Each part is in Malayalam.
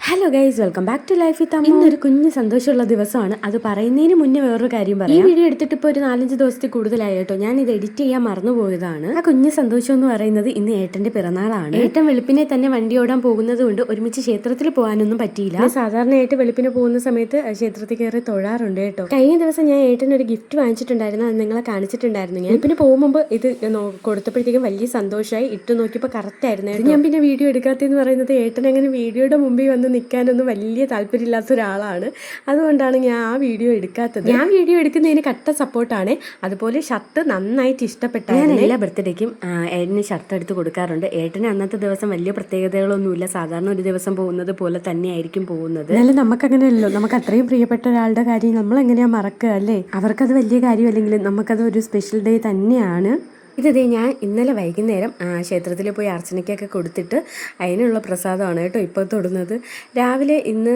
Hello guys, welcome back to life with Amma. ഇന്നൊരു കുഞ്ഞ് സന്തോഷമുള്ള ദിവസമാണ്. അത് പറയുന്നതിന് മുന്നേ വേറൊരു കാര്യം പറയാം. ഈ വീഡിയോ എടുത്തിട്ട് ഇപ്പോൾ ഒരു 4-5 ദിവസത്തിൽ കൂടുതലായി കേട്ടോ. ഞാൻ ഇത് എഡിറ്റ് ചെയ്യാൻ മറന്നുപോയതാണ്. ആ കുഞ്ഞ് സന്തോഷം എന്ന് പറയുന്നത് ഇന്ന് ഏട്ടന്റെ പിറന്നാളാണ്. ഏട്ടൻ വെളുപ്പിനെ തന്നെ വണ്ടി ഓടാൻ പോകുന്നത് കൊണ്ട് ഒരുമിച്ച് ക്ഷേത്രത്തിൽ പോകാനൊന്നും പറ്റിയില്ല. സാധാരണയായിട്ട് വെളുപ്പിനെ പോകുന്ന സമയത്ത് ക്ഷേത്രത്തിൽ കയറി തൊഴാറുണ്ട് കേട്ടോ. കഴിഞ്ഞ ദിവസം ഞാൻ ഏട്ടന് ഒരു ഗിഫ്റ്റ് വാങ്ങിച്ചിട്ടുണ്ടായിരുന്നു. അത് നിങ്ങളെ കാണിച്ചിട്ടുണ്ടായിരുന്നു. ഞാൻ പിന്നെ പോകുമ്പോൾ ഇത് കൊടുത്തപ്പോഴത്തേക്കും വലിയ സന്തോഷമായി. ഇട്ട് നോക്കിയപ്പോൾ കറക്റ്റ് ആയിരുന്നു. ഞാൻ പിന്നെ വീഡിയോ എടുക്കാത്തെന്ന് പറയുന്നത് ഏട്ടൻ അങ്ങനെ വീഡിയോയുടെ മുമ്പിൽ വന്ന് നിൽക്കാനൊന്നും വലിയ താല്പര്യമില്ലാത്ത ഒരാളാണ്. അതുകൊണ്ടാണ് ഞാൻ ആ വീഡിയോ എടുക്കാത്തത്. ഞാൻ വീഡിയോ എടുക്കുന്നതിന് കട്ട സപ്പോർട്ടാണ്. അതുപോലെ ഷർട്ട് നന്നായിട്ട് ഇഷ്ടപ്പെട്ടാണ്. ഞാൻ എല്ലാ ബർത്ത്ഡേക്കും ഏട്ടന് ഷർട്ട് എടുത്ത് കൊടുക്കാറുണ്ട്. ഏട്ടന് അന്നത്തെ ദിവസം വലിയ പ്രത്യേകതകളൊന്നുമില്ല. സാധാരണ ഒരു ദിവസം പോകുന്നത് പോലെ തന്നെയായിരിക്കും പോകുന്നത്. എന്നാലും നമുക്കങ്ങനെയല്ലോ, നമുക്ക് അത്രയും പ്രിയപ്പെട്ട ഒരാളുടെ കാര്യം നമ്മൾ എങ്ങനെയാ മറക്കുക അല്ലേ? അവർക്കത് വലിയ കാര്യമല്ലെങ്കിലും നമുക്കത് ഒരു സ്പെഷ്യൽ ഡേ തന്നെയാണ്. ഇതേ ഞാൻ ഇന്നലെ വൈകുന്നേരം ക്ഷേത്രത്തിൽ പോയി അർച്ചനയ്ക്കൊക്കെ കൊടുത്തിട്ട് അതിനുള്ള പ്രസാദമാണ് കേട്ടോ ഇപ്പോൾ തൊടുന്നത്. രാവിലെ ഇന്ന്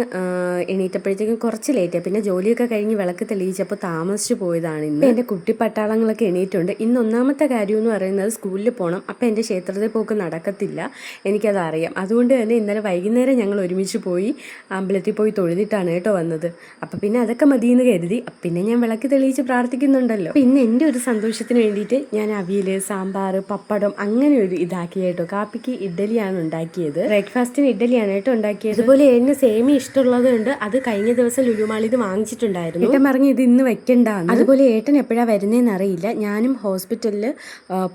എണീറ്റപ്പോഴത്തേക്കും കുറച്ച് ലേറ്റായി. പിന്നെ ജോലിയൊക്കെ കഴിഞ്ഞ് വിളക്ക് തെളിയിച്ചപ്പോൾ താമസിച്ച് പോയതാണ്. ഇന്ന് എൻ്റെ കുട്ടി പട്ടാളങ്ങളൊക്കെ എണീറ്റുണ്ട്. ഇന്ന് ഒന്നാമത്തെ കാര്യം എന്ന് പറയുന്നത് സ്കൂളിൽ പോകണം. അപ്പോൾ എൻ്റെ ക്ഷേത്രത്തിൽ പോക്ക് നടക്കത്തില്ല, എനിക്കത് അറിയാം. അതുകൊണ്ട് തന്നെ ഇന്നലെ വൈകുന്നേരം ഞങ്ങൾ ഒരുമിച്ച് പോയി അമ്പലത്തിൽ പോയി തൊഴുതിട്ടാണ് കേട്ടോ വന്നത്. അപ്പം പിന്നെ അതൊക്കെ മതിയെന്ന് കരുതി പിന്നെ ഞാൻ വിളക്ക് തെളിയിച്ച് പ്രാർത്ഥിക്കുന്നുണ്ടല്ലോ. പിന്നെ എൻ്റെ ഒരു സന്തോഷത്തിന് വേണ്ടിയിട്ട് ഞാൻ അവിയൽ, സാമ്പാർ, പപ്പടം അങ്ങനെ ഒരു ഇതാക്കി കേട്ടോ. കാപ്പിക്ക് ഇഡ്ഡലിയാണ് ഉണ്ടാക്കിയത്. ബ്രേക്ക്ഫാസ്റ്റിന് ഇഡ്ഡലിയാണ് കേട്ടോ ഉണ്ടാക്കിയത്. അതുപോലെ ഏട്ടന് സേമി ഇഷ്ടമുള്ളത് കൊണ്ട് അത് കഴിഞ്ഞ ദിവസം ലുലുമാളിൽ ഇത് വാങ്ങിച്ചിട്ടുണ്ടായിരുന്നു. ഏട്ടൻ പറഞ്ഞ് ഇത് ഇന്ന് വെക്കണ്ടാന്ന്. അതുപോലെ ഏട്ടൻ എപ്പോഴാണ് വരുന്നതെന്ന് അറിയില്ല. ഞാനും ഹോസ്പിറ്റലിൽ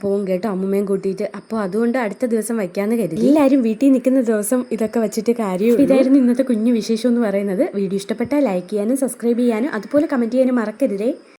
പോകും കേട്ടോ, അമ്മൂമ്മയും കൂട്ടിയിട്ട്. അപ്പോൾ അതുകൊണ്ട് അടുത്ത ദിവസം വയ്ക്കാന്ന് കരുതി. എല്ലാവരും വീട്ടിൽ നിൽക്കുന്ന ദിവസം ഇതൊക്കെ വെച്ചിട്ട് കാര്യം. ഇതായിരുന്നു ഇന്നത്തെ കുഞ്ഞു വിശേഷം എന്ന് പറയുന്നത്. വീഡിയോ ഇഷ്ടപ്പെട്ടാൽ ലൈക്ക് ചെയ്യാനും സബ്സ്ക്രൈബ് ചെയ്യാനും അതുപോലെ കമൻറ്റ് ചെയ്യാനും മറക്കരുതേ.